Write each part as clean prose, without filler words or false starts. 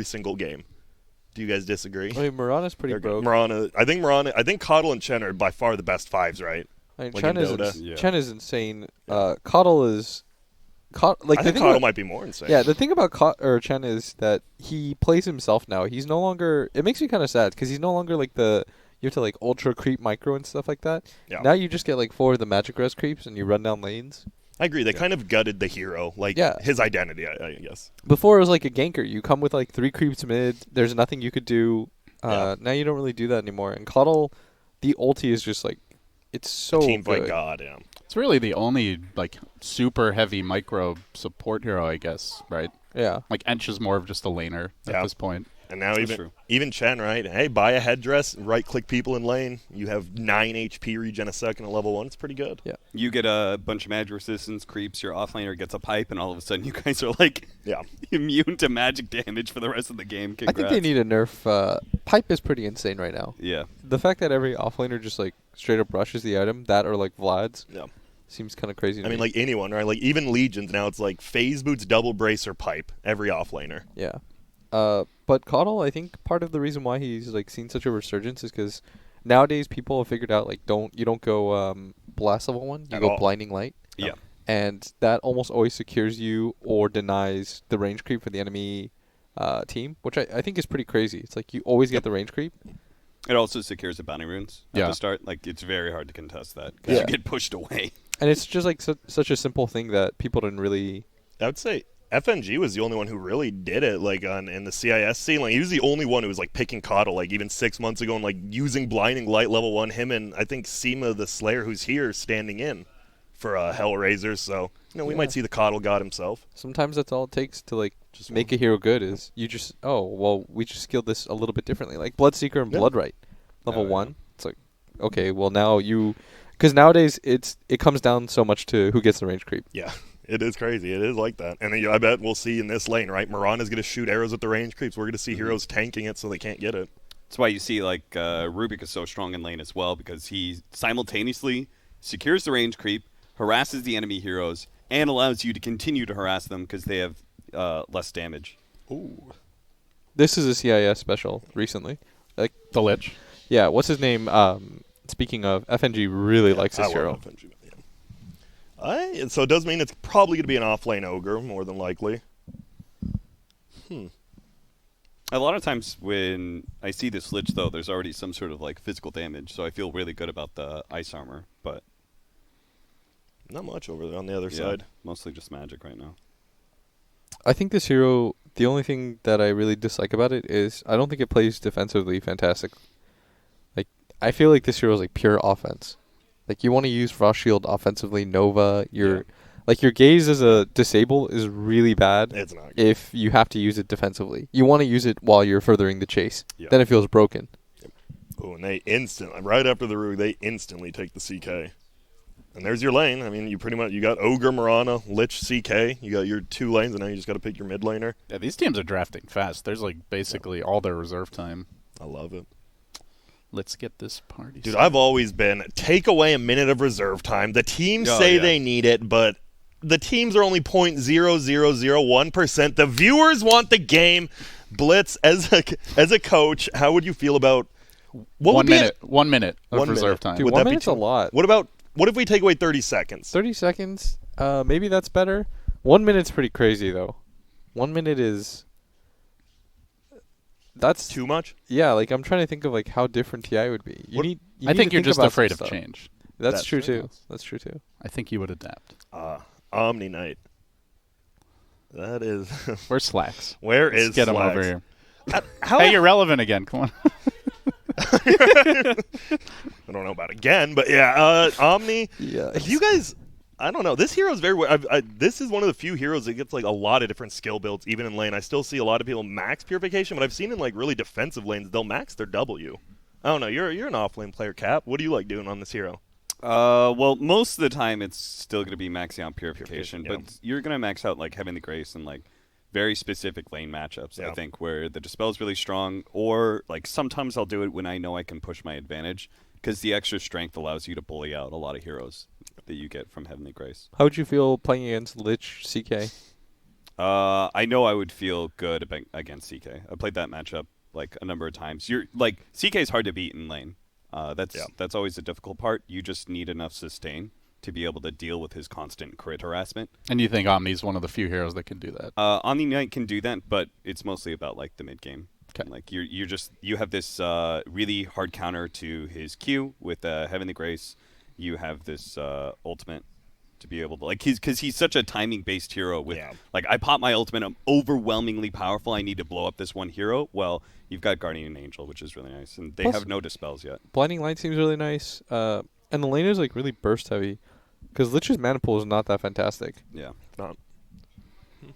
single game. Do you guys disagree? I mean, Mirana's pretty broke. I think Coddle and Chen are by far the best 5s, right? I mean, Like Chen in is Dota. Chen is insane. Yeah. Coddle is I think Coddle might be more insane. Yeah, the thing about Chen is that he plays himself now. He's no longer. It makes me kind of sad because he's no longer like you have to like ultra creep micro and stuff like that. Yeah. Now you just get like 4 of the magic res creeps and you run down lanes. I agree. They kind of gutted the hero, his identity, I guess. Before it was like a ganker. You come with like 3 creeps mid. There's nothing you could do. Now you don't really do that anymore. And Coddle, the ulti is just like, it's so Team good. fight god, yeah. It's really the only like super heavy micro support hero, I guess, right? Yeah. Like Ench is more of just a laner at this point. And now even Chen, right? Hey, buy a headdress, right-click people in lane. You have 9 HP regen a second at level 1. It's pretty good. Yeah. You get a bunch of magic resistance creeps, your offlaner gets a pipe, and all of a sudden you guys are like immune to magic damage for the rest of the game. Congrats. I think they need a nerf. Pipe is pretty insane right now. Yeah. The fact that every offlaner just like straight up rushes the item, that or like Vlad's, seems kind of crazy to me. I mean, like anyone, right? Like even Legions now, it's like phase boots, double brace, or pipe every offlaner. Yeah. But Coddle, I think part of the reason why he's like seen such a resurgence is because nowadays people have figured out like you don't go blast level 1, you go blinding light. Yeah. And that almost always secures you or denies the range creep for the enemy team, which I think is pretty crazy. It's like you always get the range creep. It also secures the bounty runes at the start. Like it's very hard to contest that because you get pushed away. And it's just like such a simple thing that people didn't really. I would say FNG was the only one who really did it, like in the CIS scene. Like he was the only one who was like picking Coddle, like even 6 months ago, and like using blinding light level 1. Him and I think Seema the Slayer, who's here, standing in for Hellraiser. So we might see the Coddle god himself. Sometimes that's all it takes to like just make a hero good. Is you just we just skilled this a little bit differently, like Bloodseeker and Bloodright, level 1. It's like okay, well now because nowadays it comes down so much to who gets the range creep. Yeah. It is crazy. It is like that. And then I bet we'll see in this lane, right? Mirana's going to shoot arrows at the range creeps. We're going to see heroes tanking it so they can't get it. That's why you see like Rubik is so strong in lane as well, because he simultaneously secures the range creep, harasses the enemy heroes, and allows you to continue to harass them because they have less damage. Ooh. This is a CIS special recently. Like the Lich. Yeah, what's his name? Speaking of, FNG really likes this hero. FNG. So it does mean it's probably going to be an offlane ogre, more than likely. A lot of times when I see this Lich, though, there's already some sort of like physical damage, so I feel really good about the ice armor, but not much over there on the other side. Mostly just magic right now. I think this hero, the only thing that I really dislike about it is I don't think it plays defensively fantastic. Like I feel like this hero is like pure offense. Like you want to use Frost Shield offensively, Nova. Your gaze as a disable is really bad. It's not good. If you have to use it defensively. You want to use it while you're furthering the chase. Yeah. Then it feels broken. Yep. Oh, and they right after the Rook, they instantly take the CK. And there's your lane. I mean, you got Ogre, Mirana, Lich, CK. You got your 2 lanes, and now you just got to pick your mid laner. Yeah, these teams are drafting fast. There's like basically all their reserve time. I love it. Let's get this party. Dude, I've always been take away a minute of reserve time. The teams say they need it, but the teams are only 0.0001%. The viewers want the game. Blitz, as a coach, how would you feel about 1 minute? 1 minute of reserve time. Dude, would 1 that minute's a lot. What if we take away 30 seconds? 30 seconds? Maybe that's better. 1 minute's pretty crazy though. 1 minute is. That's too much. Yeah, like I'm trying to think of like how different TI would be. I think you're just afraid of change. That's true too. That's true too. I think you would adapt. Omni Knight. That is. Where's Slacks? Where Let's is get Slacks? him over here. Hey, you're relevant again. Come on. I don't know about again, but yeah, Omni. Yeah. You guys. I don't know. This hero is very. This is one of the few heroes that gets like a lot of different skill builds, even in lane. I still see a lot of people max Purification, but I've seen in like really defensive lanes they'll max their W. I don't know. You're an off-lane player, Cap. What do you like doing on this hero? Well, most of the time it's still going to be maxing out Purification, but you're going to max out like Heavenly Grace and like very specific lane matchups. I think where the Dispel is really strong, or like sometimes I'll do it when I know I can push my advantage. Because the extra strength allows you to bully out a lot of heroes that you get from Heavenly Grace. How would you feel playing against Lich CK? I know I would feel good against CK. I played that matchup like a number of times. You're like CK is hard to beat in lane. That's always the difficult part. You just need enough sustain to be able to deal with his constant crit harassment. And you think Omni's one of the few heroes that can do that? Omni Knight can do that, but it's mostly about like the mid game. Okay. Like you have this really hard counter to his Q with Heavenly Grace. You have this ultimate to be able to like because he's such a timing based hero with like I pop my ultimate, I'm overwhelmingly powerful, I need to blow up this one hero. Well, you've got Guardian Angel, which is really nice, and they have no dispels yet. Blinding Light seems really nice, and the lane is like really burst heavy because Lich's mana pool is not that fantastic. Yeah, not.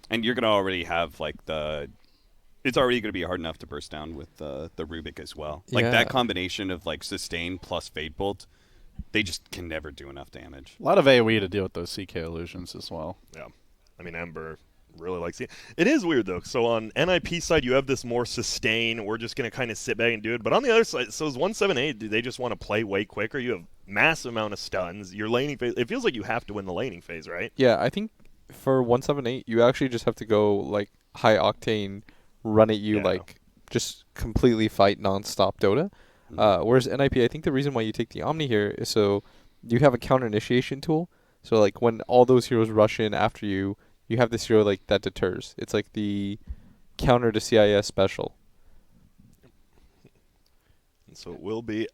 And you're gonna already have like it's already going to be hard enough to burst down with the Rubik as well. Like that combination of like sustain plus Fade Bolt, they just can never do enough damage. A lot of AoE to deal with those CK illusions as well. Yeah. I mean, Ember really likes it. It is weird, though. So on NIP side, you have this more sustain. We're just going to kind of sit back and do it. But on the other side, so is 178, do they just want to play way quicker? You have massive amount of stuns. Your laning phase, it feels like you have to win the laning phase, right? Yeah, I think for 178, you actually just have to go like high octane, run at you like just completely fight nonstop Dota. Whereas NIP, I think the reason why you take the Omni here is so you have a counter initiation tool. So like when all those heroes rush in after you, you have this hero like that deters. It's like the counter to CIS special. And so it will be.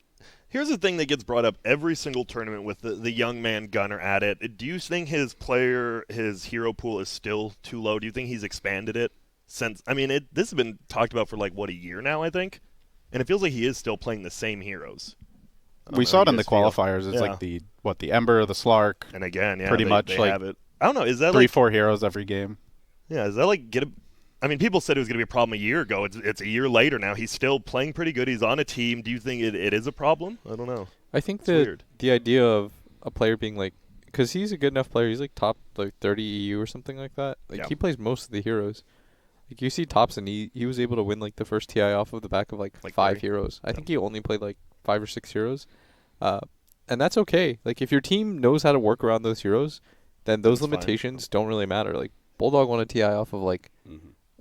Here's the thing that gets brought up every single tournament with the young man Gunner at it. Do you think his hero pool is still too low? Do you think he's expanded it since? I mean, this has been talked about for like what, a year now, I think. And it feels like he is still playing the same heroes. We saw it in the qualifiers. It's like the Ember, the Slark. And again, pretty much they like have it. I don't know. Is that 3-4 heroes every game? Yeah, is that like I mean, people said it was going to be a problem a year ago. It's a year later now. He's still playing pretty good. He's on a team. Do you think it is a problem? I don't know. I think the idea of a player being like, because he's a good enough player. He's like top like 30 EU or something like that. Like he plays most of the heroes. Like you see Tops, and he was able to win like the first TI off of the back of like 5 heroes. I think he only played like 5 or 6 heroes, and that's okay. Like if your team knows how to work around those heroes, then those limitations don't really matter. Like Bulldog won a TI off of like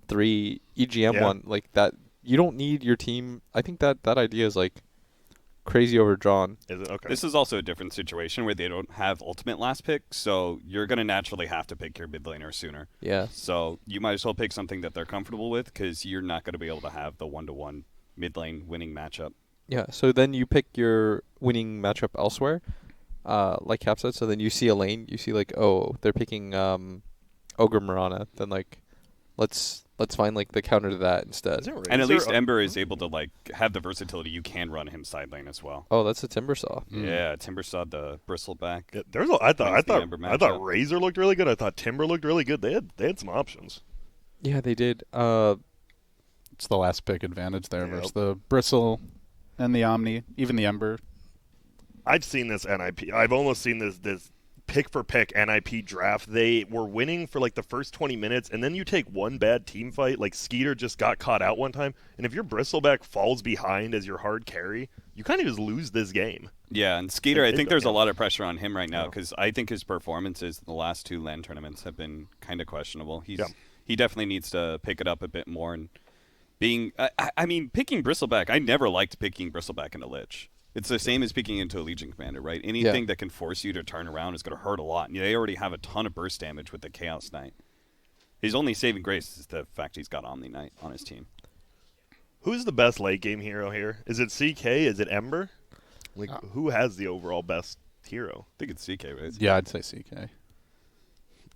3 EGM one like that. You don't need your team. I think that idea is like crazy overdrawn. Is it? Okay. This is also a different situation where they don't have ultimate last pick, so you're going to naturally have to pick your mid laner sooner. Yeah. So you might as well pick something that they're comfortable with because you're not going to be able to have the 1-to-1 mid lane winning matchup. Yeah, so then you pick your winning matchup elsewhere, like Cap said. So then you see a lane, you see like, oh, they're picking Ogre Mirana. Then like, let's find like the counter to that instead. And at least Ember is able to like have the versatility. You can run him side lane as well. Oh, that's a Timbersaw. Yeah, Timbersaw, the bristleback. Yeah, I thought Razor looked really good. I thought Timber looked really good. They had some options. Yeah, they did. It's the last pick advantage there versus the Bristle and the Omni, even the Ember. I've seen this NIP. I've almost seen this pick for pick NIP draft. They were winning for like the first 20 minutes, and then you take one bad team fight. Like Skeeter just got caught out one time, and if your Bristleback falls behind as your hard carry, you kind of just lose this game. Yeah, and Skeeter, I think there's a lot of pressure on him right now because I think his performances in the last 2 LAN tournaments have been kind of questionable. He definitely needs to pick it up a bit more. And I mean, picking Bristleback, I never liked picking Bristleback into Lich. It's the same as picking into a Legion Commander, right? Anything that can force you to turn around is going to hurt a lot. And they already have a ton of burst damage with the Chaos Knight. His only saving grace is the fact he's got Omni Knight on his team. Who's the best late game hero here? Is it CK? Is it Ember? Like, who has the overall best hero? I think it's CK, right? Yeah, I'd say CK.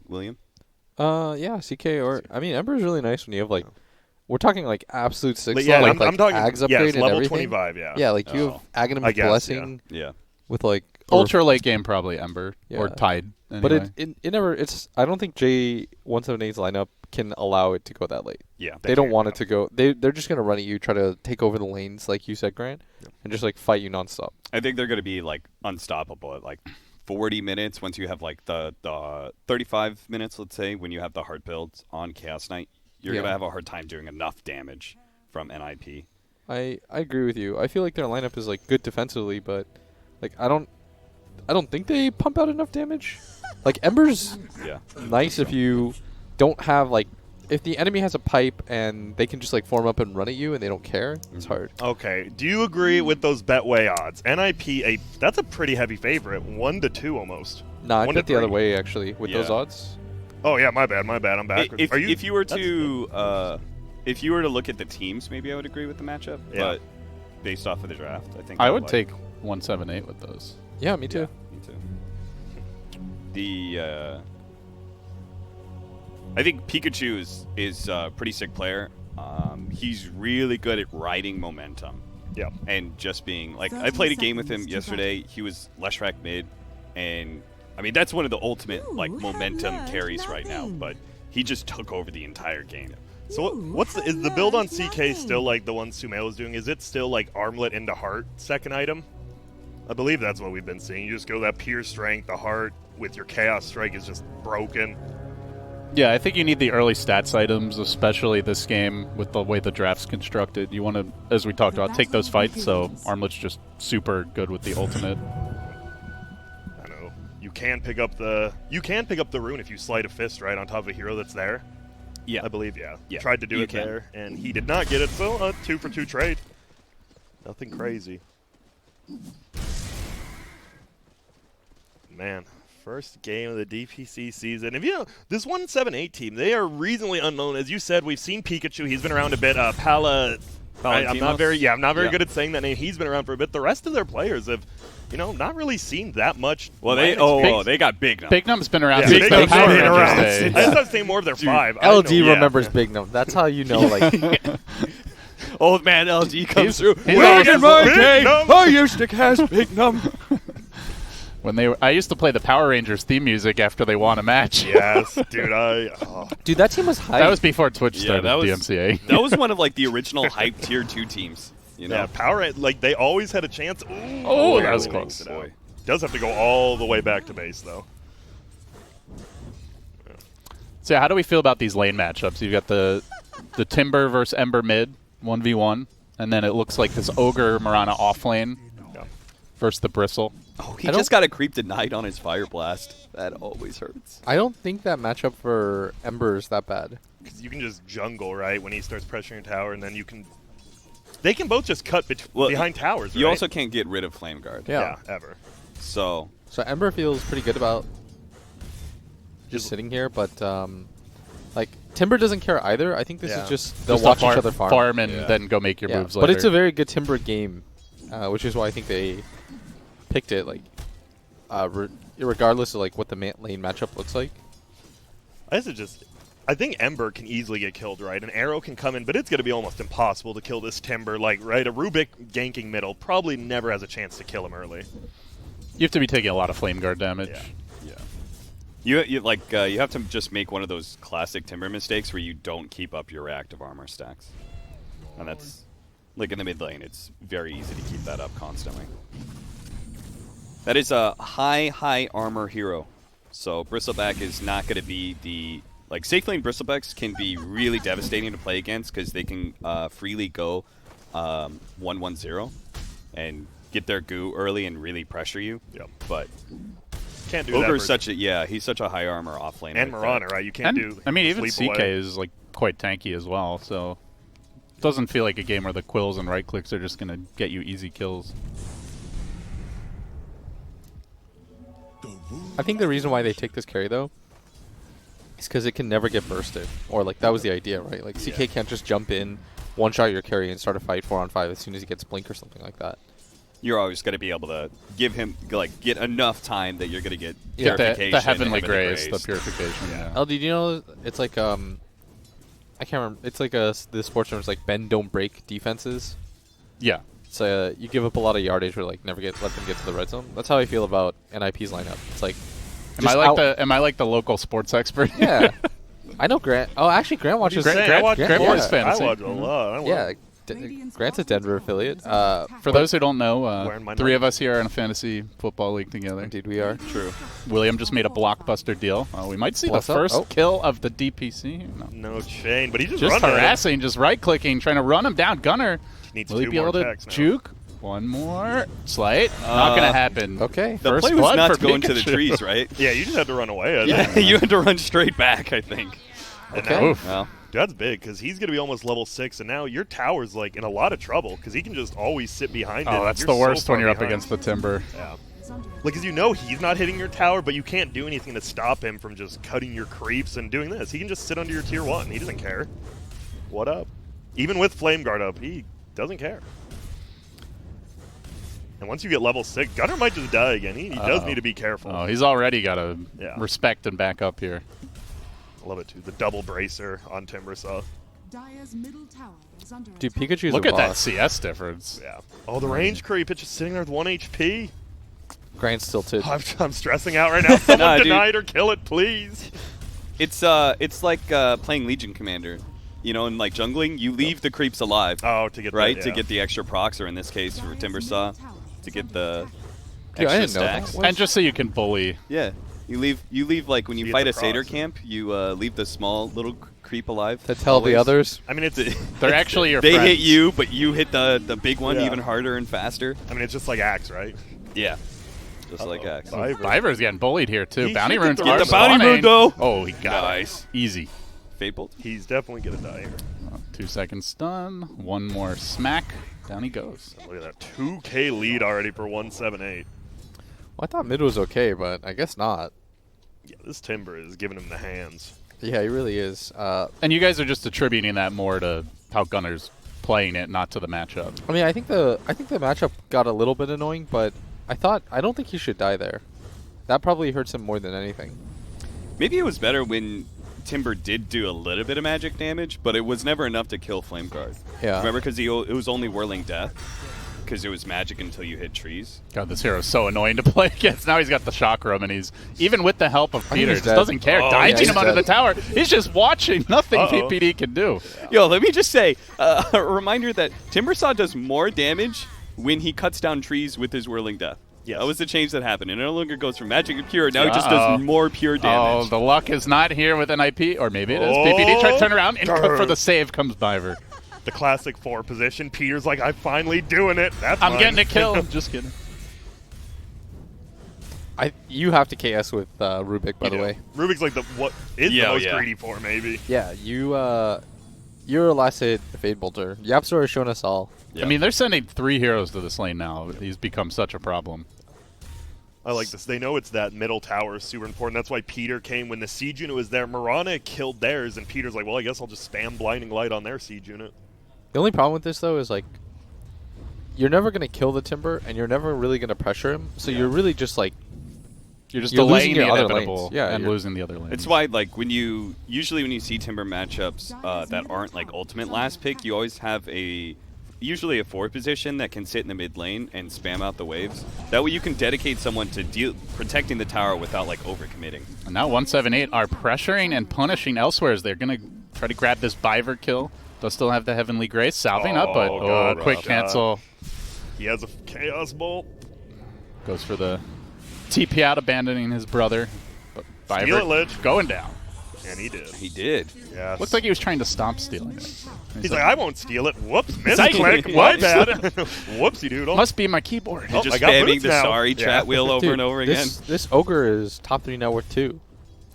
William? Yeah, CK or I mean, Ember's really nice when you have like. We're talking like absolute 6 yeah, like, I'm talking Ags upgrade and level everything. 25, yeah. Yeah, like you have Aghanim Blessing with like ultra late game probably Ember or Tide. Anyway. But it never I don't think J178's lineup can allow it to go that late. Yeah. They don't want it to go. They're just going to run at you, try to take over the lanes like you said, Grant, and just like fight you nonstop. I think they're going to be like unstoppable at like 40 minutes once you have like the 35 minutes, let's say, when you have the hard builds on Chaos Knight. You're going to have a hard time doing enough damage from NIP. I agree with you. I feel like their lineup is like good defensively, but like I don't think they pump out enough damage. Like Ember's nice if you don't have like if the enemy has a pipe and they can just like form up and run at you and they don't care, it's hard. Okay, do you agree with those Betway odds? NIP, that's a pretty heavy favorite, 1-2 almost. Nah, I 1 bet to the other 3. way actually with those odds. Oh yeah, my bad. I'm backwards. If you were to look at the teams, maybe I would agree with the matchup. Yeah. But based off of the draft, I think I would take 178 with those. Yeah, me too. Me too. I think Pikachu is a pretty sick player. He's really good at riding momentum. Yeah. And just being like, I played a game with him yesterday. He was Leshrac mid, and I mean that's one of the ultimate like momentum carries right now. But he just took over the entire game. So is the build on CK still like the one Sumail was doing? Is it still like armlet into heart second item? I believe that's what we've been seeing. You just go that pure strength, the heart with your chaos strike is just broken. Yeah, I think you need the early stats items, especially this game with the way the draft's constructed. You want to, as we talked about, take those fights, so Armlet's just super good with the ultimate. I know. You can pick up the rune if you slide a fist right on top of a hero that's there. Yeah. I believe, yeah. Yeah, Tried to do you it can. there, and he did not get it, so a 2-for-2 trade. Nothing crazy. Man, first game of the DPC season. If you know, this 178 team, they are reasonably unknown. As you said, we've seen Pikachu. He's been around a bit. I'm not very good at saying that name. He's been around for a bit. The rest of their players have, not really seen that much. Well, they got Big Num. Big Num's been around Yeah, since Big the Num's Power been Rangers around. days. I just have to say more of their 5. LD Yeah. remembers Big Num. That's how you know, like. Old man LG comes through. he's Back in my day, I used to cast Big Num. I used to play the Power Rangers theme music after they won a match. Yes, dude. Dude, that team was hype. That was before Twitch Yeah, started that was- DMCA. That was one of like the original hype tier 2 teams. Yeah, they always had a chance. Oh, that was barely close. makes it out. Does have to go all the way back to base, though. So how do we feel about these lane matchups? You've got the Timber versus Ember mid, 1v1, and then it looks like this Ogre Mirana off lane versus the Bristle. Oh, he just got a creep denied on his Fire Blast. That always hurts. I don't think that matchup for Ember is that bad. Because you can just jungle, right, when he starts pressuring tower, and then you can... They can both just cut behind towers, right? You also can't get rid of Flame Guard. Yeah. Ever. So Ember feels pretty good about just sitting here, but like Timber doesn't care either. I think this is just they'll watch each other farm and then go make your moves later. But it's a very good Timber game, which is why I think they picked it. Like, regardless of like what the lane matchup looks like. I think Ember can easily get killed, right? An arrow can come in, but it's going to be almost impossible to kill this Timber. Like, right, a Rubik ganking middle probably never has a chance to kill him early. You have to be taking a lot of Flame Guard damage. yeah. You have to just make one of those classic Timber mistakes where you don't keep up your reactive armor stacks, and that's like in the mid lane. It's very easy to keep that up constantly. That is a high armor hero, so Bristleback is not going to be the safe lane. Bristlebacks can be really devastating to play against because they can freely go 1-1-0 and get their goo early and really pressure you. Yep. But Can't do Ogre's that. he's such a high armor off lane. And Mirana, right? You can't And, do. I mean, even sleep CK away. is like quite tanky as well, so it doesn't feel like a game where the quills and right clicks are just going to get you easy kills. I think the reason why they take this carry though is because it can never get bursted, or like that was the idea, right? Like CK can't just jump in, one shot your carry, and start a fight 4-on-5 as soon as he gets blink or something like that. You're always going to be able to give him get enough time that you're going to get Get purification. the Heavenly and Grace, the purification. Yeah. LD, do you know it's like I can't remember. It's like the sports term is like bend don't break defenses. Yeah. So you give up a lot of yardage, or like never let them get to the red zone. That's how I feel about NIP's lineup. It's like Am I like the local sports expert? yeah. I know Grant. Oh, actually, Grant watches. Grant watches fantasy. I watch a lot. Yeah, Grant's a Denver affiliate. For those who don't know, Wearing my 3 knife. of us here are in a fantasy football league together. Indeed, we are. True. William just made a blockbuster deal. We might see Bless the up. first Oh. kill of the DPC. No. No chain, but he just Just running. harassing, just right-clicking, trying to run him down. Gunner, Needs will he 2 be more able to attacks now. juke? One more. Slight. Not going to happen. Okay. The First play was blood not for to go into the Pikachu. trees, right? Yeah, you just had to run away. I Yeah, think. you had to run straight back, I think. And Okay. now- Oof. Well, That's big, because he's going to be almost level 6, and now your tower's like in a lot of trouble, because he can just always sit behind it. Oh, that's You're the worst so far when you're up behind. against the Timber. Yeah. Like, because you know he's not hitting your tower, but you can't do anything to stop him from just cutting your creeps and doing this. He can just sit under your tier 1. He doesn't care. What up? Even with Flame Guard up, he doesn't care. And once you get level 6, Gunner might just die again. He does need to be careful. Oh, he's already got to respect and back up here. I love it, too. The double bracer on Timbersaw. Dire's middle tower is under Dude, attack. Pikachu's Look a at that boss. CS difference. Yeah. Oh, the range creep. It's just sitting there with 1 HP. Grant's tilted. I'm stressing out right now. Someone Nah, dude. deny it or kill it, please. It's like playing Legion Commander. You know, in like jungling, you leave the creeps alive, Oh, to get right? that, To yeah. get the extra procs, or in this case for Timbersaw, to get the Dude, I extra didn't know that. stacks. What? And just so you can bully. Yeah, you leave like when you You get fight the a Satyr procs. camp, you leave the small little creep alive. To tell the always. others. I mean, it's They're actually your They friends. hit you, but you hit the big one Yeah. even harder and faster. I mean, it's just like Axe, right? Yeah, just like Axe. Fiverr. Fiverr's getting bullied here, too. He Bounty should get runes the are Get the bounty spawning. rune, though. Oh, he got Nice. it. Easy. Fate Bolt. He's definitely going to die here. 2 seconds stun. One more smack. Down he goes. Look at that. 2K lead already for 178. Well, I thought mid was okay, but I guess not. Yeah, this Timber is giving him the hands. Yeah, he really is. And you guys are just attributing that more to how Gunner's playing it, not to the matchup. I mean, I think the matchup got a little bit annoying, but I don't think he should die there. That probably hurts him more than anything. Maybe it was better when Timber did do a little bit of magic damage, but it was never enough to kill Flame Guard. Yeah. Remember, because it was only Whirling Death, because it was magic until you hit trees. God, this hero's so annoying to play against. Now he's got the chakram, and he's, even with the help of think Peter, he's just dead. doesn't care. Oh, Diving he's him under dead. the tower. He's just watching. Nothing Uh-oh. PPD can do. Yo, let me just say, a reminder that Timbersaw does more damage when he cuts down trees with his Whirling Death. Yes. That was the change that happened. It no longer goes from magic to pure. Now he just Uh-oh. does more pure Oh, damage. the luck is not here with NIP, or maybe it is. Oh, PPD tries to turn around, and grr. for the save comes Biver. The classic 4 position. Peter's like, I'm finally doing it. That's I'm mine. getting a kill. Just kidding. You have to KS with Rubik, by the way. Rubik's like what is the Yeah, most yeah. greedy for, maybe. Yeah, you're a last hit Fade Bolter. Yapsor has shown us all. Yeah. I mean, they're sending 3 heroes to this lane now. He's become such a problem. I like this. They know it's that middle tower is super important. That's why Peter came when the siege unit was there. Mirana killed theirs, and Peter's like, well, I guess I'll just spam Blinding Light on their siege unit. The only problem with this, though, is, like, you're never going to kill the Timber, and you're never really going to pressure him, so you're really just, like, You're just You're losing delaying the your other inevitable lanes. Yeah, and you're- losing the other lanes. It's why, like, usually when you see Timber matchups that aren't like ultimate last pick, you always have usually a 4 position that can sit in the mid lane and spam out the waves. That way you can dedicate someone to protecting the tower without like overcommitting. And now 178 are pressuring and punishing elsewhere as they're going to try to grab this Biver kill. They'll still have the Heavenly Grace salving up, but God, quick God. cancel. He has a Chaos Bolt. Goes for the TP out, abandoning his brother. But Steal it, Biver Lich. going down. And he did. He did. Yeah. Looks like he was trying to stomp stealing it. He's like, I won't steal it. Whoops, Psych. misclick. My Whoops. bad. Whoopsie doodle. Must be my keyboard. Oh, Just I got spamming boots the now. sorry Yeah. chat wheel over dude, and over again. this Ogre is top 3 net worth, too.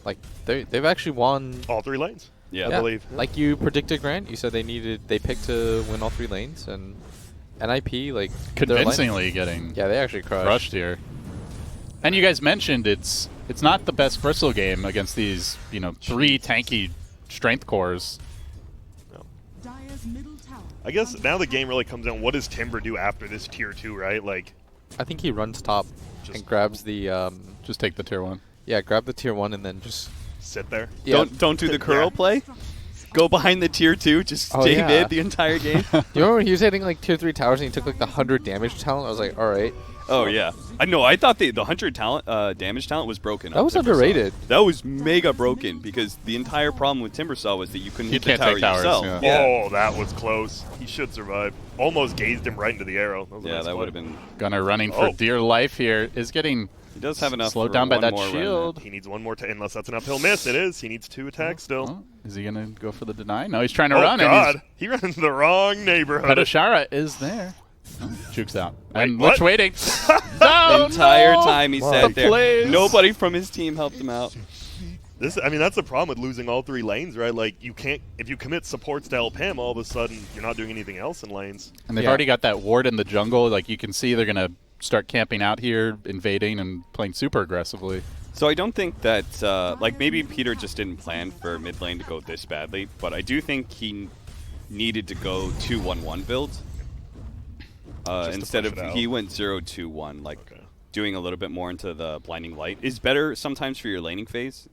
Like, they've actually won. All 3 lanes. Yeah. I believe. Like you predicted, Grant. You said they picked to win all 3 lanes, and NIP, like, their lane- Convincingly getting Yeah, they actually crushed here. And you guys mentioned it's not the best Bristle game against these, 3 tanky strength cores. Dire's middle tower. I guess now the game really comes down. What does Timber do after this tier 2, right? Like, I think he runs top Just- and grabs the Just take the tier 1. grab the tier 1 and then just sit there. Don't do the curl Yeah. play. Go behind the tier 2. Just Oh, stay yeah. mid the entire game. You remember when he was hitting like tier 3 towers and he took like the 100 damage talent? I was like, all right. Oh yeah. I know. I thought the 100 damage talent was broken. That on was Timbersaw. underrated. That was mega broken because the entire problem with Timbersaw was that you couldn't You hit the can't tower take towers, yourself. yeah. Oh, that was close. He should survive. Almost gazed him right into the arrow. That was a Yeah, nice that play. would have been. Gunner running for Oh. dear life here. Is getting He does have enough. slowed for down by one that more run shield. He needs one more, unless that's an uphill miss. It is. He needs 2 attacks still. Oh, is he going to go for the deny? No, he's trying to Oh, run. God. And He ran into the wrong neighborhood. Petashara is there. Oh, jukes out. Wait, And what? Lich waiting. The entire time he The sat there. plays. Nobody from his team helped him out. I mean, that's the problem with losing all 3 lanes, right? Like, you can't, if you commit supports to help him, all of a sudden you're not doing anything else in lanes. And they've already got that ward in the jungle. Like, you can see they're going to start camping out here, invading, and playing super aggressively. So I don't think that, like, maybe Peter just didn't plan for mid lane to go this badly, but I do think he needed to go 2-1-1 build. Instead of, he went 0-2-1, like, doing a little bit more into the blinding light is better sometimes for your laning phase.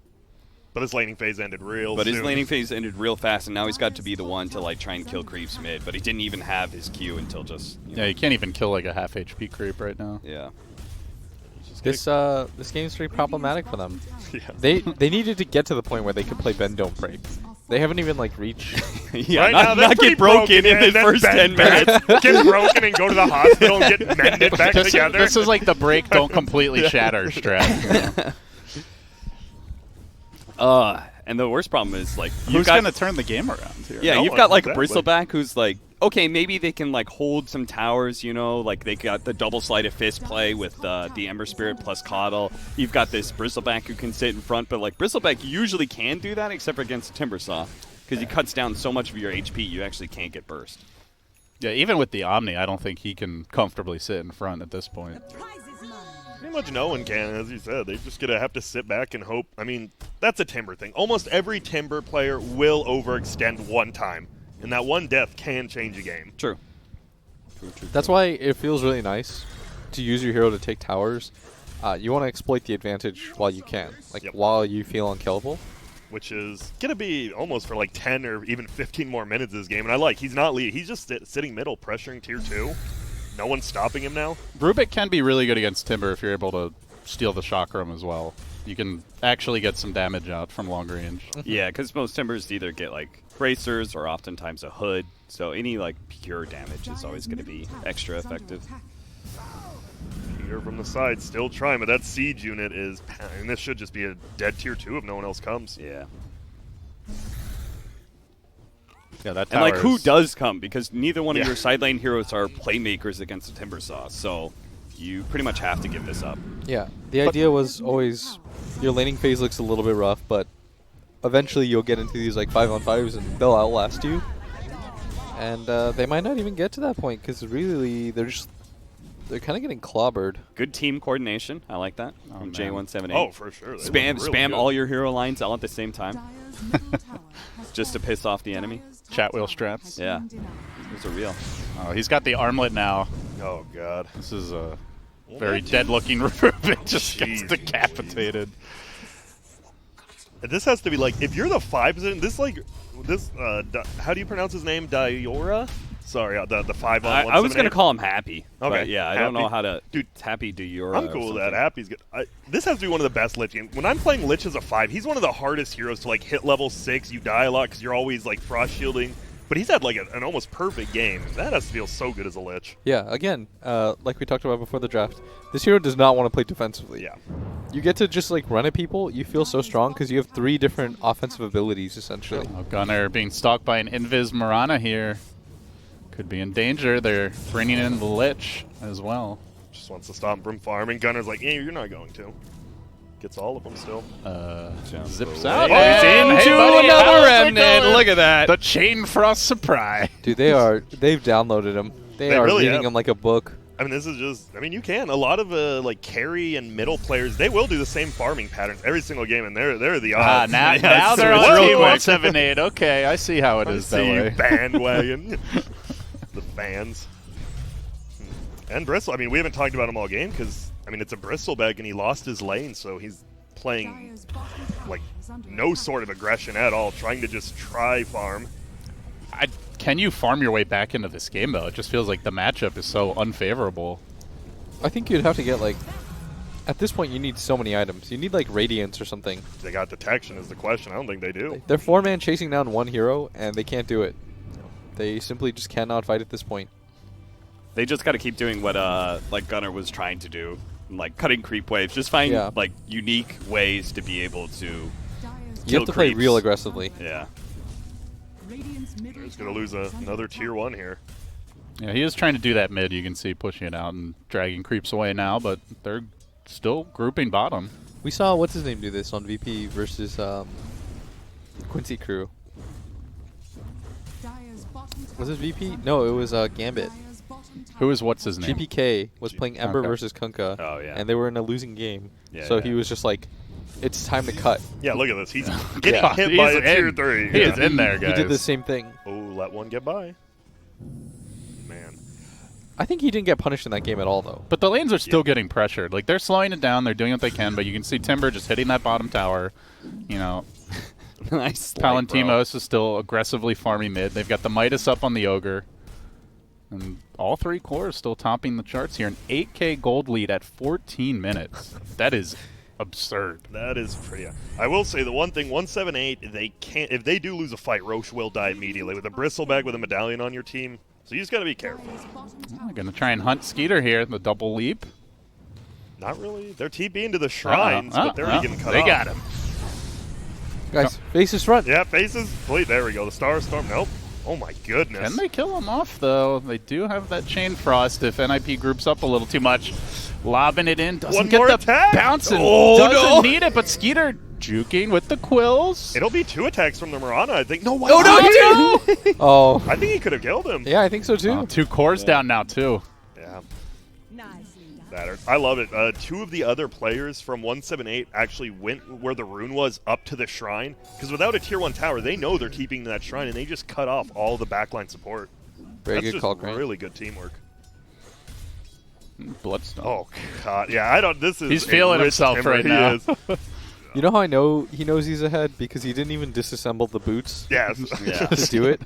But his laning phase ended real soon. His laning phase ended real fast, and now he's got to be the one to like try and kill creeps mid. But he didn't even have his Q until just. Yeah, you can't even kill like a half HP creep right now. Yeah. This game's pretty problematic for them. Yeah. They needed to get to the point where they could play Bend Don't Break. They haven't even like reached. Yeah, right now, not get broken in the first 10 minutes. Get broken and go to the hospital and get mended back together. This is like the break don't completely shatter strat. And the worst problem is like who's going to turn the game around here? Yeah, No you've one, got like exactly. a Bristleback who's like, okay, maybe they can like hold some towers, you know, like they got the double sleight of fist play with the Ember Spirit plus Coddle. You've got this Bristleback who can sit in front, but like Bristleback usually can do that except for against Timbersaw because he cuts down so much of your HP you actually can't get burst. Yeah, even with the Omni, I don't think he can comfortably sit in front at this point. Pretty much no one can, as you said. They're just going to have to sit back and hope. I mean, that's a Timber thing. Almost every Timber player will overextend one time, and that one death can change a game. True. That's why it feels really nice to use your hero to take towers. You want to exploit the advantage while you can, like while you feel unkillable. Which is going to be almost for like 10 or even 15 more minutes of this game. And I like, he's not lead. He's just sitting middle, pressuring tier 2. No one's stopping him now. Rubik can be really good against Timber if you're able to steal the Chakram as well. You can actually get some damage out from long range. Yeah, because most Timbers either get like bracers or oftentimes a hood, so any like pure damage is always going to be extra effective. Peter from the side still trying, but that siege unit is, and this should just be a dead tier 2 if no one else comes. Yeah. Yeah, that And like, tower who is- does come? Because neither one of your side lane heroes are playmakers against the Timbersaw, so you pretty much have to give this up. Yeah, the idea was always your laning phase looks a little bit rough, but eventually you'll get into these like 5-on-5s and they'll outlast you. And they might not even get to that point because really they're kind of getting clobbered. Good team coordination. I like that from man. J178. Oh, for sure. They Spam look really good. all your hero lines all at the same time just to piss off the enemy. Chat wheel strats. Yeah. Those are real. Oh, he's got the armlet now. Oh, God. This is a very dead-looking Rubik. Just gets Jeez. decapitated. And this has to be like, if you're the 5 position, how do you pronounce his name? Diora? Sorry, the 5 on I was going to call him Happy. Okay. But yeah, I don't know Happy. how to. Dude, it's Happy Diora. I'm cool with that. Happy's good. This has to be one of the best Lich games. When I'm playing Lich as a 5, he's one of the hardest heroes to like hit level 6. You die a lot because you're always like frost shielding. But he's had like an almost perfect game. That has to feel so good as a Lich. Yeah, again, like we talked about before the draft, this hero does not want to play defensively. Yeah. You get to just like run at people. You feel so strong because you have 3 different offensive abilities essentially. Oh, Gunnar being stalked by an Invis Marana here. Could be in danger. They're bringing in the Lich as well. Just wants to stop him from farming. Gunner's like, you're not going to. Gets all of them still. Zips away. out. Oh, he's Hey, into buddy, another how's it remnant. going? Look at that. The Chain Frost Surprise. Dude, they've downloaded him. They are really reading have. him like a book. I mean, this is just, you can. A lot of like carry and middle players, they will do the same farming patterns every single game, and they're the odds. Now they're on Team 178. Okay, I see how it is that See you, way. bandwagon. The fans. And Bristle, we haven't talked about him all game because, it's a Bristleback and he lost his lane, so he's playing like no sort of aggression at all, trying to just try farm. Can you farm your way back into this game, though? It just feels like the matchup is so unfavorable. I think you'd have to get like, at this point you need so many items. You need like Radiance or something. They got detection is the question. I don't think they do. They're 4-man chasing down one hero and they can't do it. They simply just cannot fight at this point. They just got to keep doing what like Gunnar was trying to do, like cutting creep waves. Just find like unique ways to be able to. You have to play creeps. real aggressively. Yeah. He's going to lose another tier 1 here. Yeah, he is trying to do that mid. You can see pushing it out and dragging creeps away now, but they're still grouping bottom. We saw what's his name do this on VP versus Quincy Crew. Dire's bottom tower Was it is VP? under No, it attack. was Gambit. Dire's bottom tower Who is what's his name? GPK was playing Ember Okay. versus Kunkka. Oh, yeah. And they were in a losing game. Yeah, so yeah. he was just like, "It's time to cut." Yeah, look at this. He's getting Yeah. hit He's by a in. tier 3. He is in there, He guys. did the same thing. Oh, let one get by. Man. I think he didn't get punished in that game at all, though. But the lanes are still getting pressured. Like, they're slowing it down. They're doing what they can. But you can see Timber just hitting that bottom tower. You know, Nice. Palantimos is still aggressively farming mid. They've got the Midas up on the Ogre. And all 3 cores still topping the charts here. An 8K gold lead at 14 minutes. That is absurd. That is pretty. I will say the one thing, 178, they can't. If they do lose a fight, Roche will die immediately with a bristleback with a medallion on your team. So you just got to be careful. Dire's bottom tower I'm going to try and hunt Skeeter here. The double leap. Not really. They're TP into the shrines, Oh, but they're already getting cut they off. got him. Guys, faces front. Yeah, faces. Please, there we go. The Star Storm. Nope. Oh my goodness. Can they kill him off, though? They do have that Chain Frost if NIP groups up a little too much. Lobbing it in. Doesn't One get more the attack. bounce and Oh, doesn't no. need it, but Skeeter juking with the quills. It'll be 2 attacks from the Mirana, I think. No, why Oh, not? no, Oh, I think he could have killed him. yeah, I think so, too. 2 cores down now, too. Yeah. nicely done. Batter. I love it. 2 of the other players from 178 actually went where the rune was up to the shrine. Because without a tier 1 tower, they know they're keeping that shrine, and they just cut off all the backline support. Very That's good just call, Grant. really good teamwork. Bloodstone. Oh, God. Yeah, I don't. This is. He's a feeling rich himself timber. right He now. is. You know how I know he knows he's ahead? Because he didn't even disassemble the boots Yes. Yeah. to do it.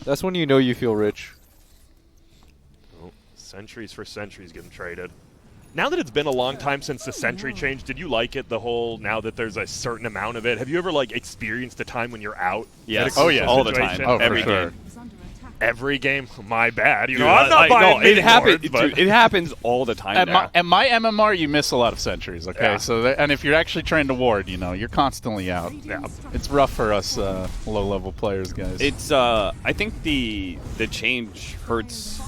That's when you know you feel rich. Oh, centuries for centuries getting traded. Now that it's been a long time since the century change, did you like it? The whole now that there's a certain amount of it. Have you ever like experienced a time when you're out? Yes. at a Oh, yeah. All the situation? time. Oh, for Every sure. game. Is under attack. Every game. My bad. You Dude, know, I'm not buying no, it mini happens. boards, but Dude, it happens all the time At now. my MMR, you miss a lot of centuries, okay? Yeah. So, and if you're actually trying to ward, you know, you're constantly out. Yeah. It's rough for us low-level players, guys. It's I think the change hurts.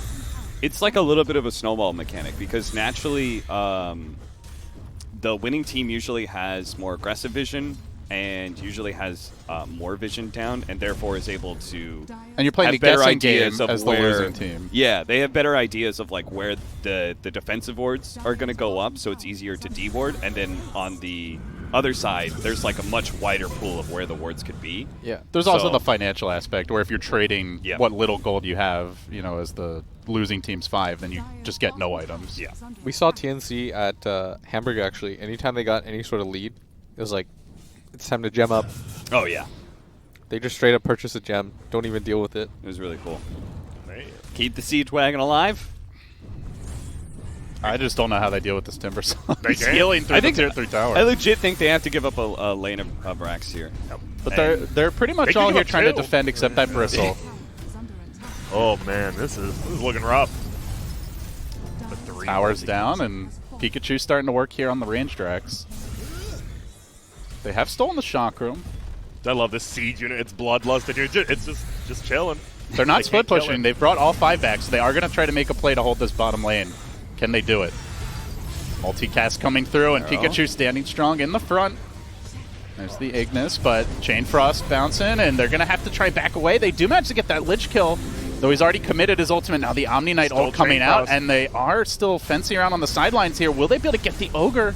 It's like a little bit of a snowball mechanic because naturally the winning team usually has more aggressive vision and usually has more vision down and therefore is able to and you're playing have the better guessing ideas game of as the where, losing team. Yeah, they have better ideas of like where the defensive wards are going to go up, so it's easier to deward. And then on the other side, there's like a much wider pool of where the wards could be. Yeah. There's also So- the financial aspect where if you're trading Yeah. what little gold you have, you know, as the losing team's 5, then you just get no items. Yeah. We saw TNC at Hamburg, actually. Anytime they got any sort of lead, it was like, it's time to gem up. Oh yeah, They just straight up purchase a gem. Don't even deal with it. it was really cool. Man. Keep the siege wagon alive. I just don't know how they deal with this Timber song. They He's can. healing through I the think tier 3 tower. I legit think they have to give up a lane of Rax here. But they're pretty much They can all give here up trying to 2. defend except that Bristle. Tower is under attack. Oh man, this is looking rough. The 3 Towers multi- down, and Pikachu starting to work here on the range Drax. They have stolen the Shock Room. I love this siege unit. It's bloodlust. It's just chilling. They're not They split can't kill pushing. it. They've brought all 5 back, so they are going to try to make a play to hold this bottom lane. Can they do it? Multicast coming through, and Pikachu standing strong in the front. There's the Ignis, but Chain Frost bouncing, and they're going to have to try back away. They do manage to get that Lich kill, though he's already committed his ultimate. Now the Omni Knight Still ult coming Chain out, Frost. and they are still fencing around on the sidelines here. Will they be able to get the Ogre?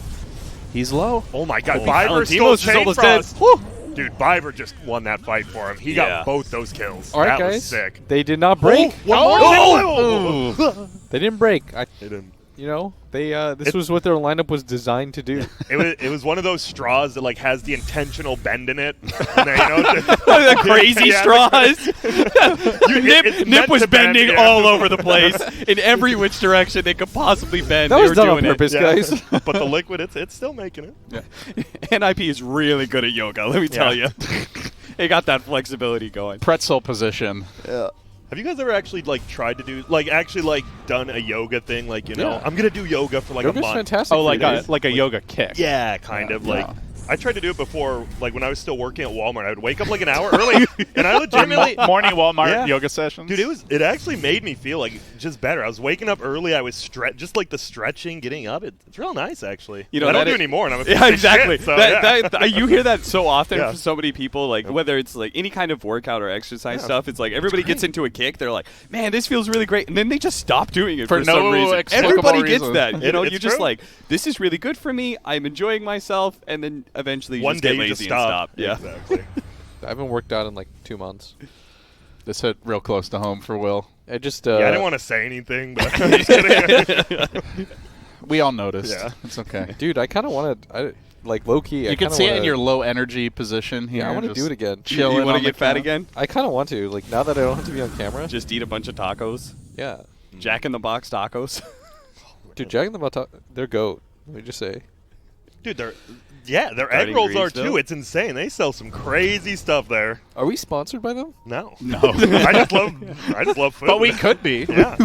He's low. Oh my god, Oh, Biver Valentino's stole is Chain almost Frost. dead. Woo! Dude, Biver just won that fight for him. He Yeah. got both those kills. All right, that was guys. sick. They did not break. Oh, one more. They didn't break. They didn't. You know, they this was what their lineup was designed to do. It was one of those straws that like has the intentional bend in it. And then, The crazy Yeah. straws. It's Nip meant was to bend, bending yeah. all over the place in every which direction they could possibly bend. That They was were done on doing it. purpose, Yeah. guys. But the liquid, it's still making it. NIP is really good at yoga, let me tell you. They got that flexibility going. Pretzel position. Have you guys ever actually like tried to do done a yoga thing? Like, you know, Yeah. I'm gonna do yoga for like Yoga's a month. fantastic. Oh, for you, dude. like a yoga kick. Yeah, kind of like. I tried to do it before, like when I was still working at Walmart. I would wake up like an hour early, and I legitimately, Morning Walmart Yeah. yoga sessions. dude, it actually made me feel like just better. I was waking up early. I was just like the stretching, getting up. It's real nice actually. You know, I don't that do is- anymore, and I'm a Yeah, piece of exactly. shit, so, yeah. You hear that so often Yeah. from so many people, like whether it's like any kind of workout or exercise stuff. It's like everybody gets into a kick. They're like, "Man, this feels really great," and then they just stop doing it For for no some reason. explicable Everybody gets reason. that. You know, It's you're just true. like, "This is really good for me. I'm enjoying myself," and then eventually you One just day get you lazy just and stop. stop. Yeah. Exactly. I haven't worked out in like 2 months. This hit real close to home for Will. I just yeah, I didn't want to say anything, but I'm just kidding. We all noticed. Yeah. It's okay. dude, I kind of want to. Like low key. You can see it in your low energy position here. Yeah, I want to just do it again. Chilling You want on to the get fat couch. again? I kind of want to. Like now that I don't have to be on camera. Just eat a bunch of tacos. Yeah, Jack in the Box tacos. dude, Jack in the Box, they're goat. Let me just say. Dude, their egg Guarding rolls are Greaves, though? too. It's insane. They sell some crazy stuff there. Are we sponsored by them? No, No. I just love food. But we could be. Yeah.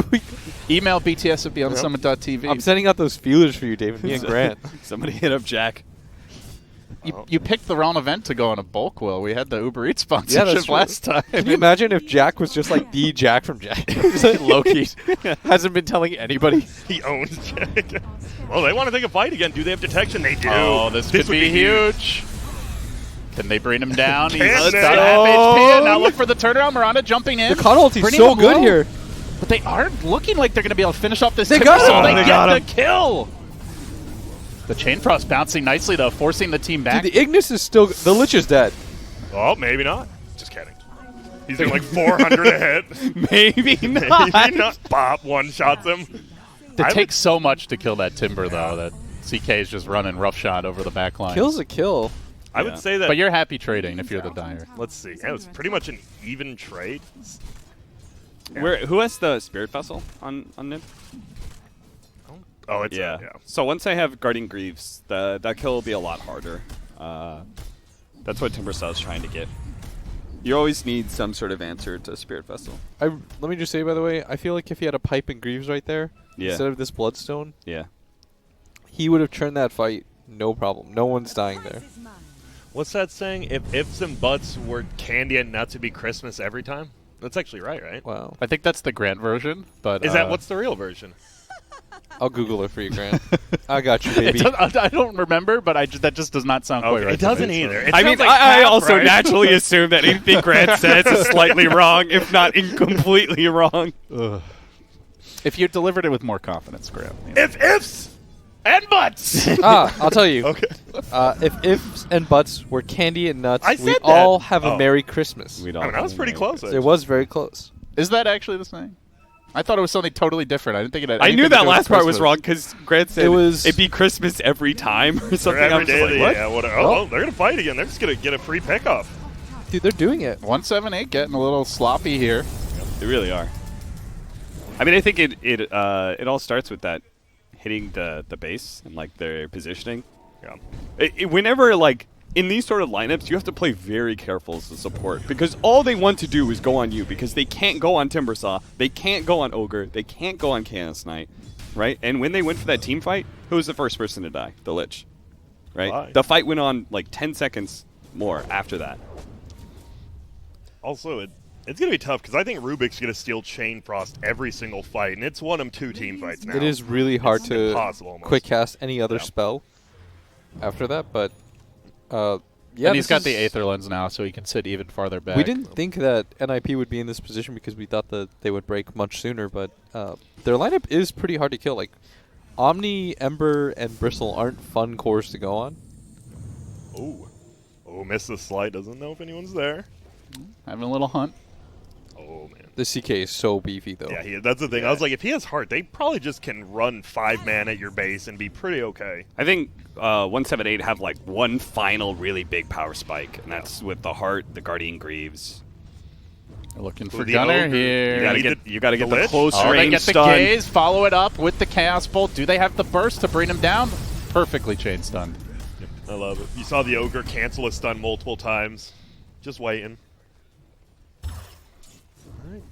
Email BTS at beyondthesummit.tv. I'm sending out those feelers for you, David. Me and Grant. Somebody hit up Jack. You picked the wrong event to go on a bulk, Will. We had the Uber Eats Yeah, sponsorship that's true. last time. Can you imagine if Jack was just like the Jack from Jack? Just like Loki hasn't been telling anybody. He owns Jack. Well, they want to take a fight again. Do they have detection? They do. Oh, this could would be huge. Can they bring him down? He's Can at they? half HP, and now look for the turnaround. Miranda jumping in. The cuddle ulti's Bringing so him good low. here. But they aren't looking like they're going to be able to finish off this. They Timber, got so him. they They get got the him. kill. The Chain Frost bouncing nicely, though, forcing the team back. Dude, the Ignis is still. The Lich is dead. Oh, maybe not. Just kidding. He's doing like 400 a hit. Maybe not. Maybe not. Pop one shots him. It I takes so much to kill that Timber, though, that CK is just running roughshot over the back line. Kill's a kill. I would say that. But you're happy trading if you're the Dire. Let's see. Yeah, it's pretty much an even trade. Who has the Spirit Vessel on Nib? Oh, it's Yeah. yeah. So once I have Guardian Greaves, that kill will be a lot harder. That's what Timbersaw is trying to get. You always need some sort of answer to Spirit Vessel. Let me just say, by the way, I feel like if he had a pipe and Greaves right there Yeah. instead of this Bloodstone, Yeah. he would have turned that fight. No problem. No one's dying there. What's that saying? If ifs and buts were candy and nuts, it'd be Christmas every time. That's actually right? Wow. I think that's the Grant version, but Is that what's the real version? I'll Google it for you, Grant. I got you, It baby. I don't remember, but that just does not sound quite Okay, right. it to me, doesn't so- either. It I sounds mean, like I half, also right? naturally assume that anything Grant says is slightly wrong, if not completely wrong. If you delivered it with more confidence, Grant. you know. If ifs and buts. I'll tell you. Okay. If ifs and buts were candy and nuts, I we said that. all have a Oh. Merry Christmas. We I don't. mean, that was pretty close. It was very close. Is that actually the saying? I thought it was something totally different. I didn't think it had I anything knew to that do with last part was Christmas. wrong because Grant said It was- it'd be Christmas every time or For something. I'm every just day like, of the what? yeah, whatever. Well- Oh, they're gonna fight again. They're just gonna get a free pickoff. Dude, they're doing it. 178 getting a little sloppy here. They really are. I mean, I think it all starts with that hitting the base and like their positioning. Yeah. Whenever like in these sort of lineups, you have to play very careful as a support because all they want to do is go on you because they can't go on Timbersaw, they can't go on Ogre, they can't go on Chaos Knight, right? And when they went for that team fight, who was the first person to die? The Lich, right? Why? The fight went on like 10 seconds more after that. Also, it's gonna be tough because I think Rubik's gonna steal Chain Frost every single fight, and it's won him 2 team fights now. It is really hard It's to impossible almost. quick cast any other Yeah. spell after that, but yeah, and he's this got the is- Aether Lens now, so he can sit even farther back. We didn't think that NIP would be in this position because we thought that they would break much sooner, but their lineup is pretty hard to kill. Like Omni, Ember, and Bristle aren't fun cores to go on. Oh, missed the slide. Doesn't know if anyone's there. Having a little hunt. Oh man. The CK is so beefy though. Yeah, that's the thing. I was like, if he has heart, they probably just can run 5 man at your base and be pretty okay. I think 178 have like one final really big power spike, and that's with the Heart, the Guardian Greaves. They're looking Ooh, for the Gunner Ogre. here. You gotta get the Lich? close Oh, they range get the stun. gaze, follow it up with the Chaos Bolt. Do they have the burst to bring him down? Perfectly chain stunned. I love it. You saw the Ogre cancel a stun multiple times. Just waiting. Alright.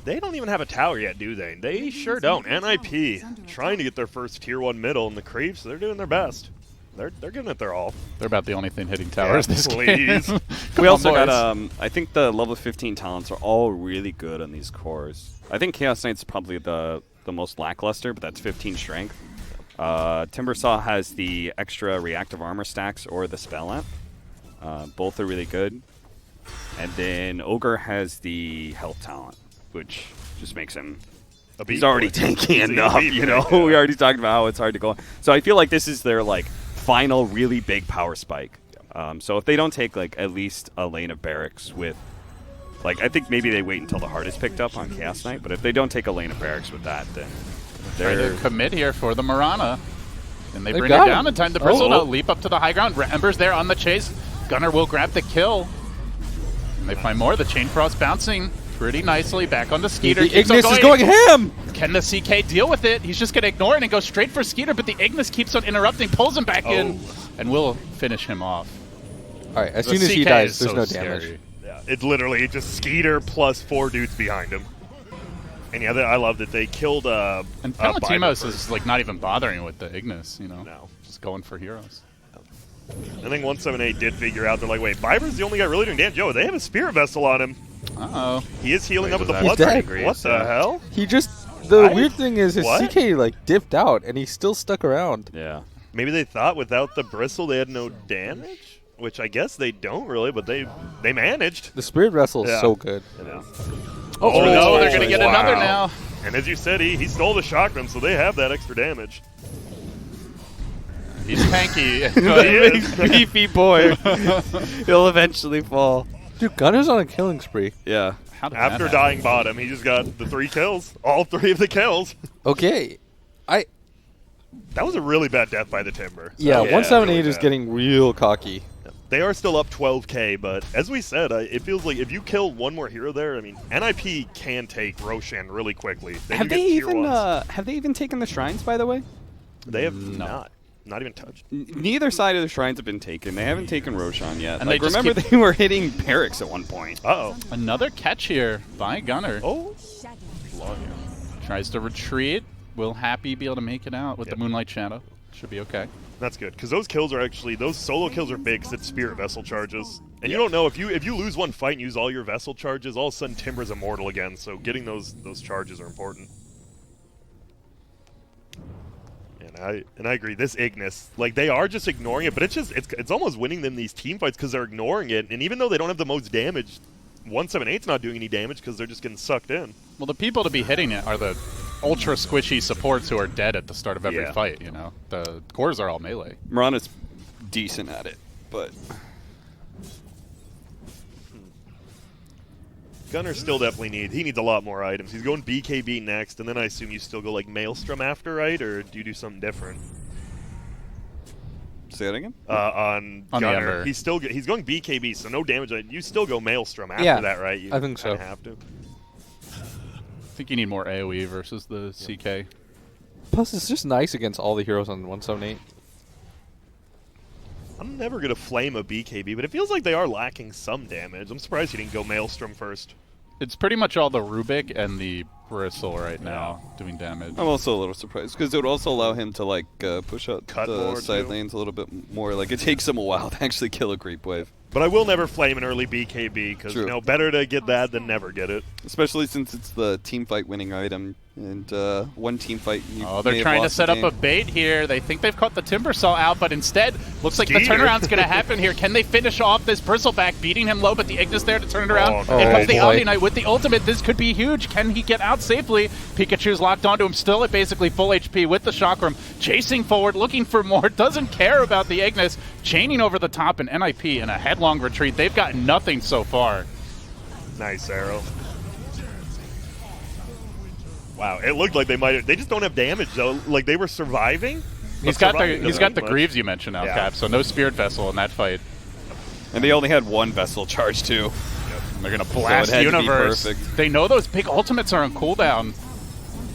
They don't even have a tower yet, do they? They sure don't. NIP trying to get their first tier 1 middle in the creep, so they're doing their best. They're giving it their all. They're about the only thing hitting towers this please. game. We also boys. got, I think the level 15 talents are all really good on these cores. I think Chaos Knight's probably the most lackluster, but that's 15 strength. Timbersaw has the extra reactive armor stacks or the spell amp. Both are really good. And then Ogre has the health talent, which just makes him... He's already tanky enough, you know? Yeah. We already talked about how it's hard to go. So I feel like this is their, like, final really big power spike. So if they don't take, like, at least a lane of barracks with... Like, I think maybe they wait until the heart is picked up on Chaos Knight, but if they don't take a lane of barracks with that, then Trying they're... to commit here for the Marana. And they They bring her got down him. in time. The Bristle Oh. to leap up to the high ground. Ember's there on the chase. Gunner will grab the kill. And they find more. The Chain Frost bouncing pretty nicely. Back on the Skeeter. The Keeps on Ignis is going ham! Can the CK deal with it? He's just going to ignore it and go straight for Skeeter, but the Ignis keeps on interrupting, pulls him back in, and will finish him off. All right, as The soon as he CK dies, is there's so no scary. damage. Yeah, it's literally just Skeeter plus 4 dudes behind him. And yeah, I loved it. They killed And Biber Palatimos first. is like not even bothering with the Ignis, you know? No. Just going for heroes. I think 178 did figure out, they're like, wait, Biber's the only guy really doing damage. Yo, they have a Spirit Vessel on him. Uh-oh. He is healing up with the He's blood. dead. Drain. What the hell? He just... The I- weird thing is his What? CK, like, dipped out, and he's still stuck around. Yeah. Maybe they thought without the Bristle they had no damage? Which I guess they don't really, but they managed. The Spirit Wrestle is Yeah. so good. It is. Oh, no, they're going to get wow. another now. And as you said, he stole the chakram, so they have that extra damage. He's tanky. He is. Beefy boy. He'll eventually fall. Dude, Gunner's on a killing spree. Yeah. How did that After happen? dying bottom, he just got the 3 kills. All 3 of the kills. Okay. That was a really bad death by the Timber. Yeah, That was 178 really is bad. getting real cocky. They are still up 12k, but as we said, it feels like if you kill one more hero there, I mean, NIP can take Roshan really quickly. Have do they get tier even ones. taken the shrines, by the way? They have not even touched. Neither side of the shrines have been taken. They haven't taken Roshan yet. And Like, they just remember keep- they were hitting barracks at one point. Uh-oh. Another catch here by Gunner. Oh. Tries to retreat. Will Happy be able to make it out with Yep. the Moonlight Shadow? Should be okay. That's good, because those kills are actually, those solo kills are big because it's Spirit Vessel charges. And you don't know, if you lose one fight and use all your Vessel charges, all of a sudden Timber's immortal again, so getting those charges are important. And I agree, this Ignis, like, they are just ignoring it, but it's almost winning them these team fights because they're ignoring it, and even though they don't have the most damage, 178's not doing any damage because they're just getting sucked in. Well, the people to be hitting it are the ultra squishy supports who are dead at the start of every Yeah. fight, you know? The cores are all melee. Marana's decent at it, but Gunner still definitely needs a lot more items. He's going BKB next, and then I assume you still go like Maelstrom after, right? Or do you do something different? say that again. On On the Gunner, Ember. he's going BKB, so no damage. You still go Maelstrom after Yeah, that, right? You I think so. kinda have to. I think you need more AoE versus the CK. Plus, it's just nice against all the heroes on 178. I'm never gonna flame a BKB, but it feels like they are lacking some damage. I'm surprised he didn't go Maelstrom first. It's pretty much all the Rubik and the Bristle right now doing damage. I'm also a little surprised because it would also allow him to like push out Cut the more, side too. lanes a little bit more. Like it takes him a while to actually kill a creep wave, But I will never flame an early BKB because True. better to get that than never get it. especially since it's the team fight winning item. And one team fight. You Oh, may they're have trying to lost set the up a game. bait here. They think they've caught the Timbersaw out, but instead, looks like the Skeeter. turnaround's going to happen here. Can they finish off this Bristleback, beating him low, but the Ignis there to turn it around? Oh, In no. comes the Oh, boy. Omni Knight with the ultimate. This could be huge. Can he get out safely? Pikachu's locked onto him, still at basically full HP with the Chakram, chasing forward, looking for more, doesn't care about the Ignis, chaining over the top, and NIP in a headlong retreat. They've got nothing so far. Nice arrow. Wow, it looked like they might have. They just don't have damage though. Like they were surviving. He's but got the surviving he's got the doesn't Greaves you mentioned now, Yeah. Cap. So no Spirit Vessel in that fight. And they only had one vessel charge too. They're gonna blast had to be Universe. perfect. They know those big ultimates are on cooldown.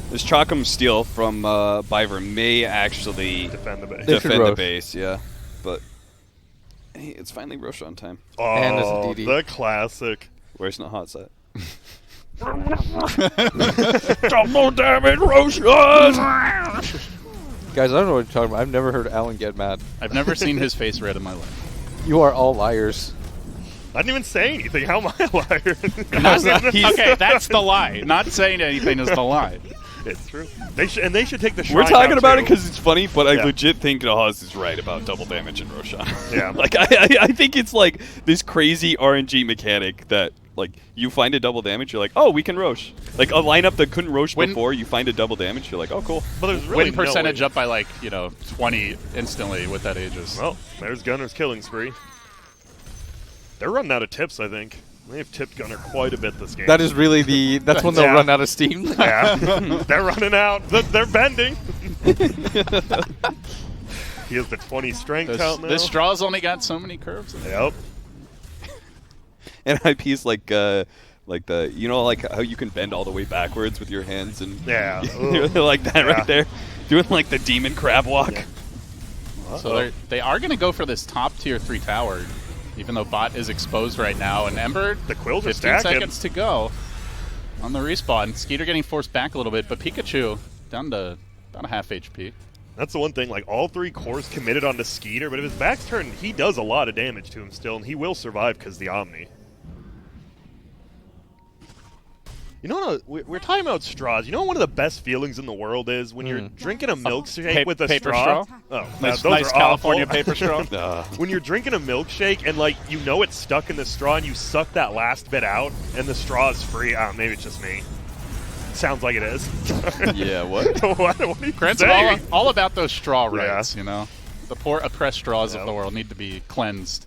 This Chakram steal from Biver may actually Defend the base. They should defend the Rosh. base, yeah. But hey, it's finally Roshan time. And there's a Oh, DD. the classic. Where's not hot set? Double damage, Roshan! Guys, I don't know what you're talking about. I've never heard Alan get mad. I've never seen his face red in my life. You are all liars. I didn't even say anything. How am I a liar? Okay, that's the lie. Not saying anything is the lie. It's true. They should take the shrine We're talking down, about it too. because it's funny, but I Yeah. legit think Nahaz is right about double damage in Roshan. Yeah. Like, I think it's like this crazy RNG mechanic that, like, you find a double damage, you're like, oh, we can Rosh. Like, a lineup that couldn't Rosh before, you find a double damage, you're like, oh, cool. But there's really Win percentage no way. up by like 20 instantly with that Aegis. Well, there's Gunner's killing spree. They're running out of tips, I think. They've tipped Gunner quite a bit this game. That is really the. That's when they'll Yeah. run out of steam. Yeah. They're running out. They're bending. He has the 20 strength out now. This straw's only got so many curves in it. Yep. And IP's like the, like how you can bend all the way backwards with your hands and Yeah. like that Yeah. right there, doing like the demon crab walk. So they are going to go for this top tier 3 tower, even though bot is exposed right now. And Ember, The quills are 15 stacking. seconds to go on the respawn. Skeeter getting forced back a little bit, but Pikachu down to about a half HP. That's the one thing. Like, all 3 cores committed onto Skeeter, but if his back's turned, he does a lot of damage to him still, and he will survive because the Omni. You know what? We're talking about straws. You know what one of the best feelings in the world is when you're drinking a milkshake with a paper straw. straw? Oh, Nice, those nice are California awful. paper straw. When you're drinking a milkshake and like you know it's stuck in the straw and you suck that last bit out and the straw is free. Maybe it's just me. Sounds like it is. Yeah, what? what are you Grant's saying? all about those straw Yeah. rights, The poor oppressed straws Yep. of the world need to be cleansed.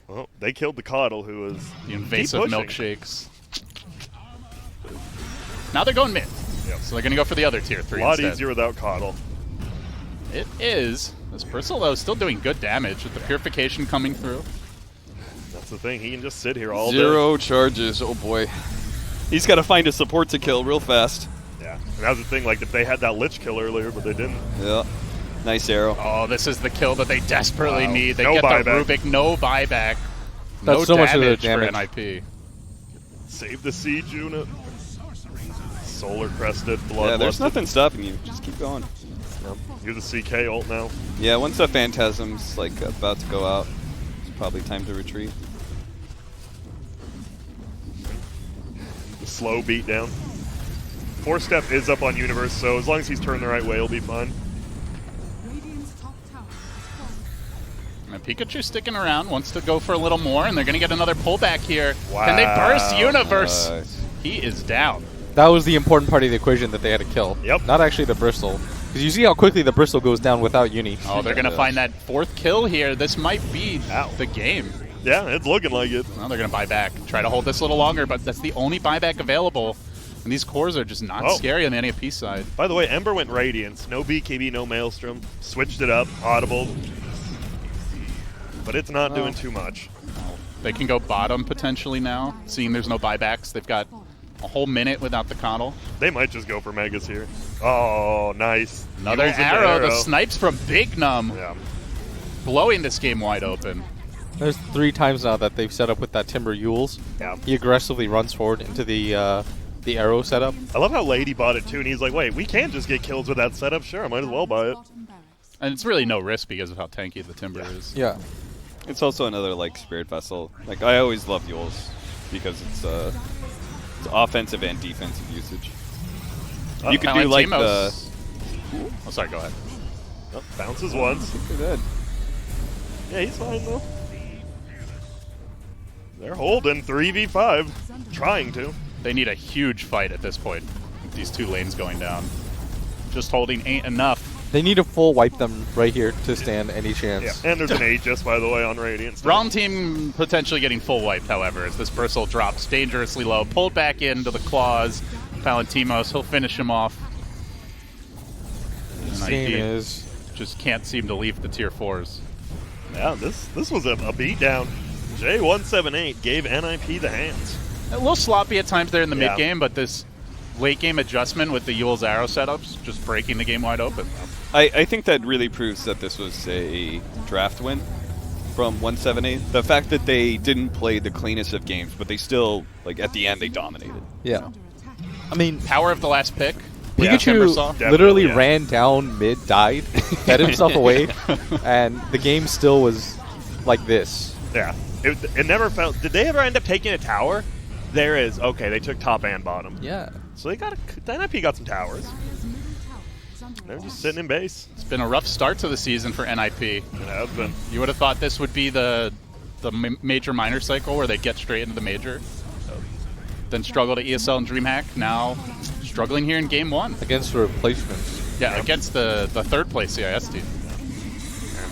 Well, they killed the Coddle, who was The invasive keep pushing. milkshakes. Now they're going mid. Yep. So they're going to go for the other tier 3 A lot instead. easier without Coddle. It is. This Bristle, though, is still doing good damage with the purification coming through. That's the thing. He can just sit here all Zero charges. Oh boy, he's got to find a support to kill real fast. day. Yeah. And that was the thing. Like, if they had that Lich kill earlier, but they didn't. Yeah, nice arrow. Oh, this is the kill that they desperately Wow. need. They No get buyback. the Rubik, no buyback. That's no so much of the damage damage. for NIP. Save the siege unit. Solar crested blood. Yeah, there's lusted. nothing stopping you. Just keep going. You're the CK ult now. Yeah, once the Phantasm's like about to go out, it's probably time to retreat. The slow beat down. 4-step is up on Universe, so as long as he's turned the right way, he'll be fine. Radiant's top tower has fallen. And Pikachu sticking around, wants to go for a little more, and they're going to get another pullback here. Wow. Can they burst Universe? Nice. He is down. That was the important part of the equation that they had to kill. Yep. Not actually the Bristol. Because you see how quickly the Bristol goes down without Uni. Oh, they're going to find that 4th kill here. This might be Ow. the game. Yeah, it's looking like it. Well, they're going to buy back. Try to hold this a little longer, but that's the only buyback available. And these cores are just not Oh. scary on the NAP side. By the way, Ember went Radiance. No BKB, no Maelstrom. Switched it up. Audible. But it's not doing too much. They can go bottom potentially now, seeing there's no buybacks. They've got a whole minute without the Coddle. They might just go for Megas here. Oh, nice. Another Yules in the arrow. The snipes from Big Num, Yeah. blowing this game wide open. There's 3 times now that they've set up with that Timber Yules. Yeah. He aggressively runs forward into the arrow setup. I love how Lady bought it too, and he's like, wait, we can't just get kills with that setup. Sure, I might as well buy it. Bottom barracks. And it's really no risk because of how tanky the Timber is. Yeah. It's also another like Spirit Vessel. Like I always love Yules because it's offensive and defensive usage. You could do like the. Oh, sorry, go ahead. Oh, bounces once. Look at that. Yeah, he's fine though. They're holding 3v5. Trying to. They need a huge fight at this point. With these 2 lanes going down. Just holding ain't enough. They need to full wipe them right here to stand any chance. Yeah, and there's an Aegis, by the way, on Radiance. Wrong team potentially getting full wiped, however, as this Bristle drops dangerously low. Pulled back into the claws. Palantimos, he'll finish him off. This And game IP is... just can't seem to leave the tier 4s. Yeah, this was a beatdown. J178 gave NIP the hands. A little sloppy at times there in the Yeah. mid game, but this late game adjustment with the Yule's arrow setups just breaking the game wide open. I think that really proves that this was a draft win from 178. The fact that they didn't play the cleanest of games, but they still, like, at the end, they dominated. Yeah. Under attack. I mean, Power of the last pick. Timbersaw. Pikachu literally Definitely, yeah. ran down mid, died, fed himself away, and the game still was like this. Yeah. It never felt. Did they ever end up taking a tower? There is. Okay, they took top and bottom. Yeah. So they got the NIP got some towers. Dire's middle tower is under They're attack. just sitting in base. It's been a rough start to the season for NIP. It has been. You would have thought this would be the major minor cycle where they get straight into the major. Then struggle to ESL and DreamHack. Now struggling here in game 1. Against the replacements. Yeah, against the third place CIS team.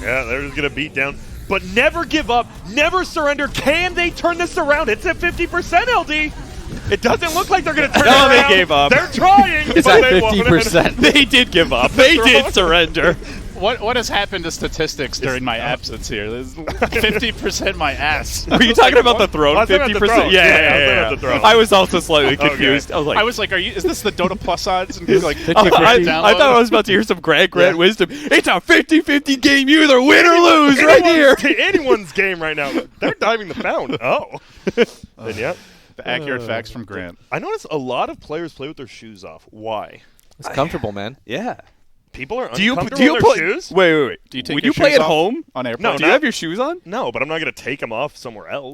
Yeah, they're just gonna beat down. But never give up, never surrender. Can they turn this around? It's at 50%, LD. It doesn't look like they're gonna turn it No, around. they gave up. They're trying. It's but at they won't. 50%. They did give up. They did surrender. What has happened to statistics during my absence here? There's 50% my ass. Were you talking about the throne? I was talking about the 50%? throne. Yeah, Yeah, I was yeah, talking yeah. about the throne. I was also slightly Okay. confused. I was like, I was like, is this the Dota Plus odds? And like, They I, took I, 50. I thought I was about to hear some grant wisdom. It's a 50-50 game. You either win or lose right Anyone's- here. Anyone's game right now. They're diving the found. Oh. Then yeah. the accurate facts from Grant. I notice a lot of players play with their shoes off. Why? It's comfortable, man. Yeah. People are Do you uncomfortable with play? their shoes? Wait. Do you take Would your you play shoes at off home? on airplane? No, Do you have your shoes on? No, but I'm not going to take them off somewhere else.